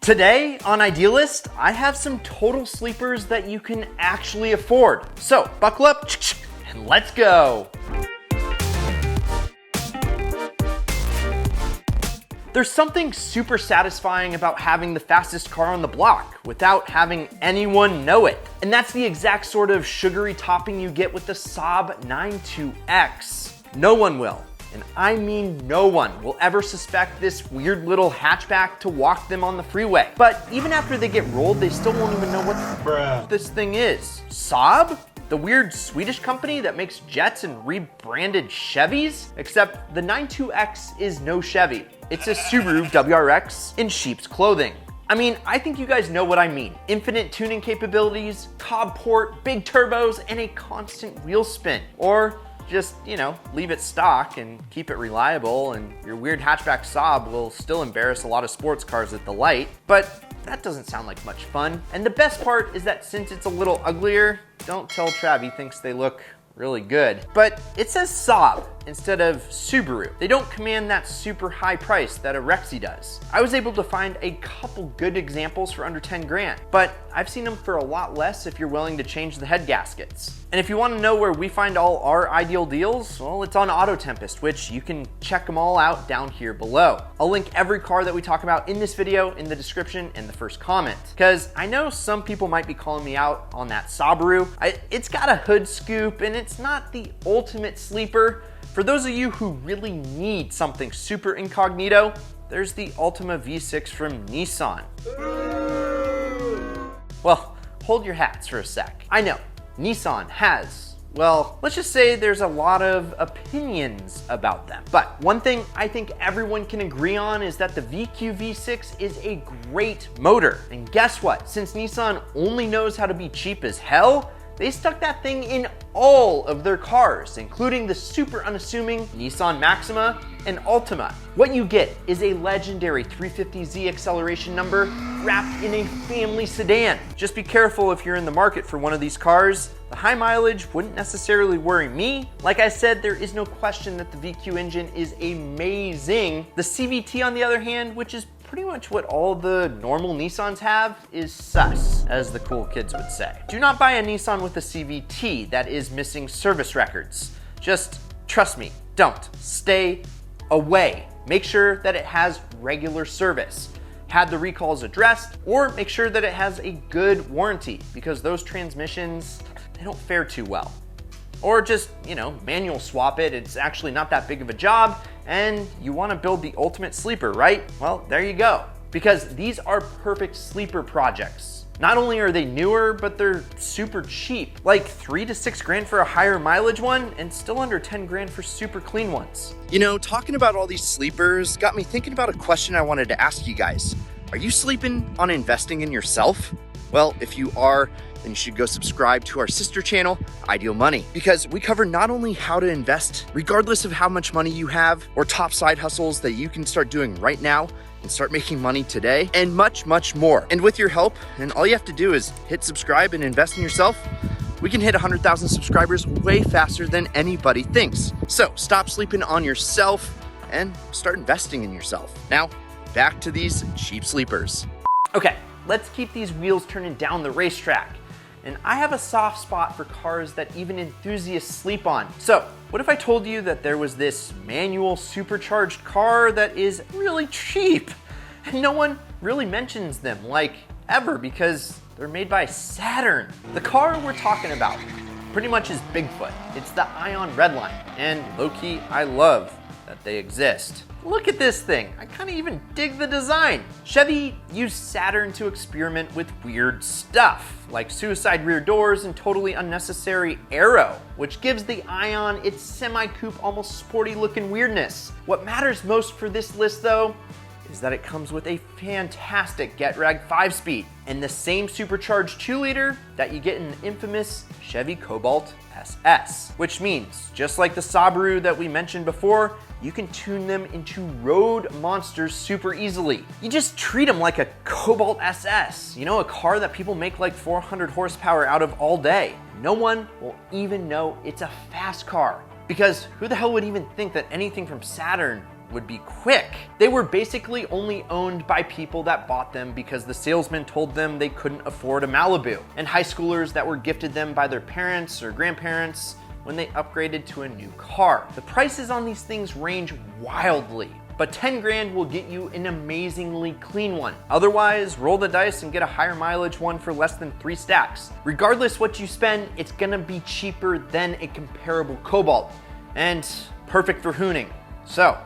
Today on Idealist, I have some total sleepers that you can actually afford. So buckle up and let's go. There's something super satisfying about having the fastest car on the block without having anyone know it. And that's the exact sort of sugary topping you get with the Saab 92X. No one will, and I mean no one, will ever suspect this weird little hatchback to walk them on the freeway. But even after they get rolled, they still won't even know what this thing is. Saab? The weird Swedish company that makes jets and rebranded Chevys? Except the 92X is no Chevy. It's a Subaru WRX in sheep's clothing. I mean, I think you guys know what I mean. Infinite tuning capabilities, cob port, big turbos, and a constant wheel spin. Or just, leave it stock and keep it reliable, and your weird hatchback Saab will still embarrass a lot of sports cars at the light. But that doesn't sound like much fun. And the best part is that since it's a little uglier, don't tell Trav he thinks they look really good. But it says Saab instead of Subaru. They don't command that super high price that a Rexy does. I was able to find a couple good examples for under 10 grand, but I've seen them for a lot less if you're willing to change the head gaskets. And if you want to know where we find all our ideal deals, well, it's on Auto Tempest, which you can check them all out down here below. I'll link every car that we talk about in this video in the description and the first comment, because I know some people might be calling me out on that Saabaru. It's got a hood scoop and it's not the ultimate sleeper. For those of you who really need something super incognito, there's the Altima V6 from Nissan. Well, hold your hats for a sec. I know, Nissan has, well, let's just say there's a lot of opinions about them. But one thing I think everyone can agree on is that the VQ V6 is a great motor. And guess what? Since Nissan only knows how to be cheap as hell, they stuck that thing in all of their cars, including the super unassuming Nissan Maxima and Altima. What you get is a legendary 350Z acceleration number wrapped in a family sedan. Just be careful if you're in the market for one of these cars. The high mileage wouldn't necessarily worry me. Like I said, there is no question that the VQ engine is amazing. The CVT, on the other hand, which is pretty much what all the normal Nissans have, is sus, as the cool kids would say. Do not buy a Nissan with a CVT that is missing service records. Just trust me, don't. Stay away. Make sure that it has regular service, had the recalls addressed, or make sure that it has a good warranty, because those transmissions, they don't fare too well. Or just, manual swap it. It's actually not that big of a job, and you want to build the ultimate sleeper, right? Well, there you go. Because these are perfect sleeper projects. Not only are they newer, but they're super cheap. Like 3 to 6 grand for a higher mileage one, and still under 10 grand for super clean ones. Talking about all these sleepers got me thinking about a question I wanted to ask you guys. Are you sleeping on investing in yourself? Well, if you are, then you should go subscribe to our sister channel, Ideal Money, because we cover not only how to invest, regardless of how much money you have, or top side hustles that you can start doing right now and start making money today, and much, much more. And with your help, and all you have to do is hit subscribe and invest in yourself, we can hit 100,000 subscribers way faster than anybody thinks. So stop sleeping on yourself and start investing in yourself. Now, back to these cheap sleepers. Okay, let's keep these wheels turning down the racetrack. And I have a soft spot for cars that even enthusiasts sleep on. So what if I told you that there was this manual supercharged car that is really cheap and no one really mentions them, like, ever, because they're made by Saturn? The car we're talking about pretty much is Bigfoot. It's the Ion Redline, and low-key, I love that they exist. Look at this thing. I kind of even dig the design. Chevy used Saturn to experiment with weird stuff, like suicide rear doors and totally unnecessary aero, which gives the Ion its semi-coupe, almost sporty looking weirdness. What matters most for this list, though, is that it comes with a fantastic GetRag 5-speed and the same supercharged 2-liter that you get in the infamous Chevy Cobalt SS, which means, just like the Saabaru that we mentioned before, you can tune them into road monsters super easily. You just treat them like a Cobalt SS, a car that people make like 400 horsepower out of all day. No one will even know it's a fast car. Because who the hell would even think that anything from Saturn would be quick. They were basically only owned by people that bought them because the salesman told them they couldn't afford a Malibu, and high schoolers that were gifted them by their parents or grandparents when they upgraded to a new car. The prices on these things range wildly, but 10 grand will get you an amazingly clean one. Otherwise, roll the dice and get a higher mileage one for less than 3 stacks. Regardless what you spend, it's gonna be cheaper than a comparable Cobalt, and perfect for hooning. So,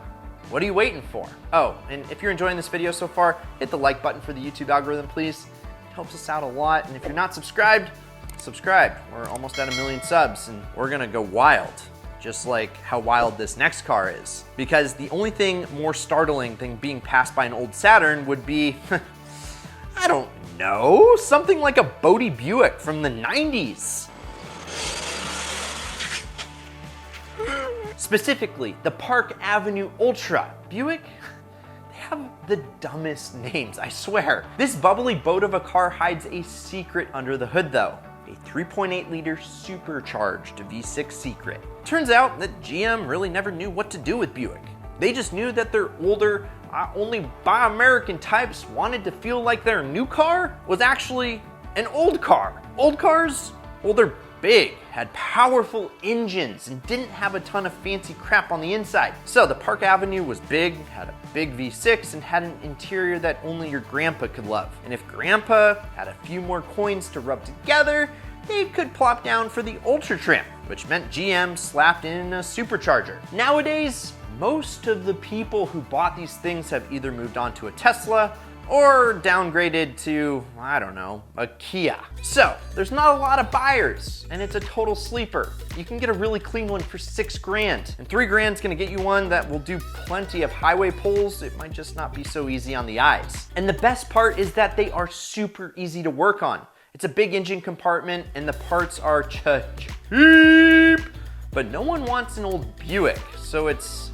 what are you waiting for? Oh, and if you're enjoying this video so far, hit the like button for the YouTube algorithm, please. It helps us out a lot, and if you're not subscribed, subscribe. We're almost at 1 million subs, and we're gonna go wild. Just like how wild this next car is. Because the only thing more startling than being passed by an old Saturn would be, I don't know, something like a Bodie Buick from the 90s. Specifically, the Park Avenue Ultra. Buick? They have the dumbest names, I swear. This bubbly boat of a car hides a secret under the hood though. A 3.8 liter supercharged V6 secret. Turns out that GM really never knew what to do with Buick. They just knew that their older, only buy American types wanted to feel like their new car was actually an old car. Old cars, well, they're big, had powerful engines, and didn't have a ton of fancy crap on the inside. So the Park Avenue was big, had a big V6, and had an interior that only your grandpa could love. And if grandpa had a few more coins to rub together, they could plop down for the Ultra trim, which meant GM slapped in a supercharger. Nowadays, most of the people who bought these things have either moved on to a Tesla or downgraded to, I don't know, a Kia. So there's not a lot of buyers, and it's a total sleeper. You can get a really clean one for 6 grand, and 3 grand's gonna get you one that will do plenty of highway pulls. It might just not be so easy on the eyes. And the best part is that they are super easy to work on. It's a big engine compartment, and the parts are cheap. But no one wants an old Buick, so it's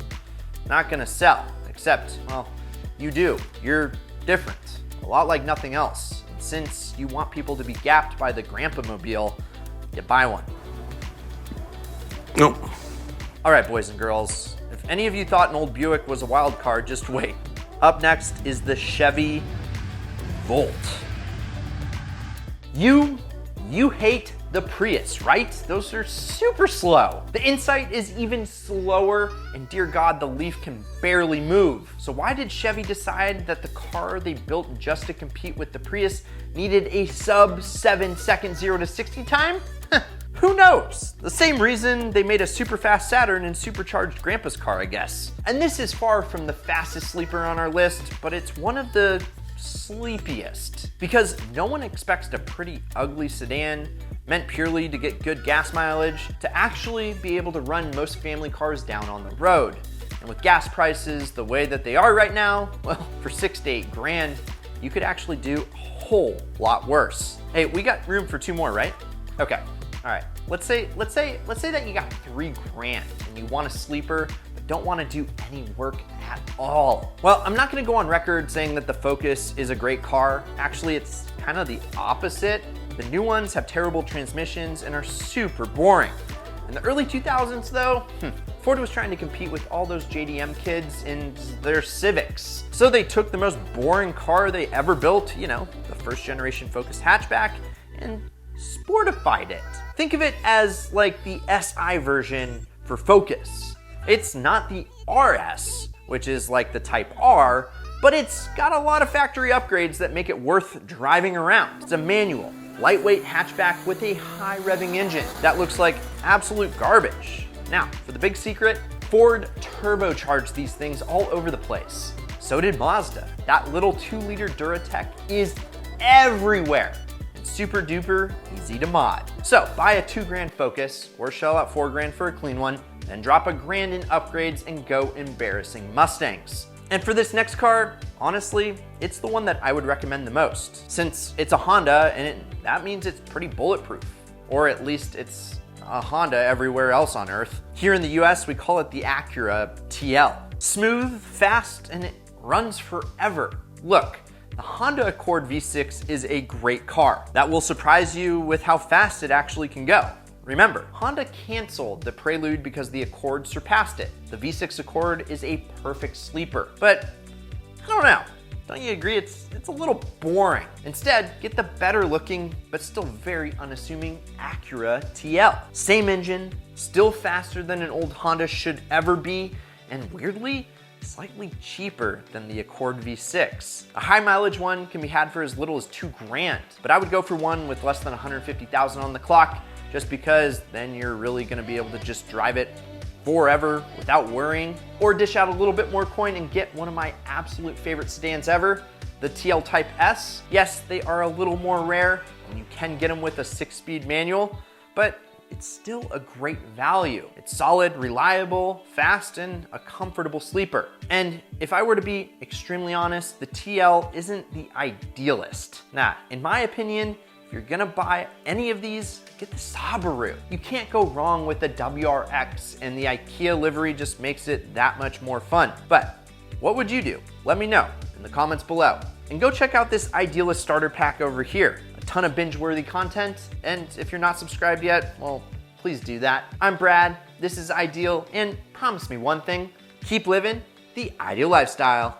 not gonna sell, except, well, you do. You're different, a lot like nothing else. And since you want people to be gapped by the Grandpa Mobile, you buy one. Nope. All right, boys and girls, if any of you thought an old Buick was a wild card, just wait. Up next is the Chevy Volt. You hate the Prius, right? Those are super slow. The Insight is even slower, and dear God, the Leaf can barely move. So why did Chevy decide that the car they built just to compete with the Prius needed a sub 7-second 0 to 60 time? Who knows? The same reason they made a super fast Saturn and supercharged Grandpa's car, I guess. And this is far from the fastest sleeper on our list, but it's one of the sleepiest, because no one expects a pretty ugly sedan meant purely to get good gas mileage to actually be able to run most family cars down on the road. And with gas prices the way that they are right now, well, for 6 to 8 grand, you could actually do a whole lot worse. Hey, we got room for 2 more, right? Okay, all right. Let's say that you got 3 grand and you want a sleeper, but don't want to do any work at all. Well, I'm not going to go on record saying that the Focus is a great car. Actually, it's kind of the opposite. The new ones have terrible transmissions and are super boring. In the early 2000s though, Ford was trying to compete with all those JDM kids in their Civics. So they took the most boring car they ever built, you know, the first generation Focus hatchback, and sportified it. Think of it as like the SI version for Focus. It's not the RS, which is like the Type R, but it's got a lot of factory upgrades that make it worth driving around. It's a manual, lightweight hatchback with a high revving engine that looks like absolute garbage. Now, for the big secret, Ford turbocharged these things all over the place. So did Mazda. That little 2-liter Duratec is everywhere. And super duper easy to mod. So buy a 2 grand Focus or shell out 4 grand for a clean one, then drop a grand in upgrades and go embarrassing Mustangs. And for this next car, honestly, it's the one that I would recommend the most, since it's a Honda and that means it's pretty bulletproof, or at least it's a Honda everywhere else on Earth. Here in the US, we call it the Acura TL. Smooth, fast, and it runs forever. Look, the Honda Accord V6 is a great car that will surprise you with how fast it actually can go. Remember, Honda canceled the Prelude because the Accord surpassed it. The V6 Accord is a perfect sleeper, but I don't know. Don't you agree it's a little boring? Instead, get the better looking, but still very unassuming Acura TL. Same engine, still faster than an old Honda should ever be, and weirdly, slightly cheaper than the Accord V6. A high mileage one can be had for as little as $2,000, but I would go for one with less than 150,000 on the clock, just because then you're really gonna be able to just drive it forever without worrying, or dish out a little bit more coin and get one of my absolute favorite sedans ever, the TL Type S. Yes, they are a little more rare, and you can get them with a 6-speed manual, but it's still a great value. It's solid, reliable, fast, and a comfortable sleeper. And if I were to be extremely honest, the TL isn't the idealist. Nah, in my opinion, if you're gonna buy any of these, get the Saabaru. You can't go wrong with the WRX, and the IKEA livery just makes it that much more fun. But what would you do? Let me know in the comments below. And go check out this Idealist starter pack over here. A ton of binge-worthy content, and if you're not subscribed yet, well, please do that. I'm Brad, this is Ideal, and promise me one thing, keep living the ideal lifestyle.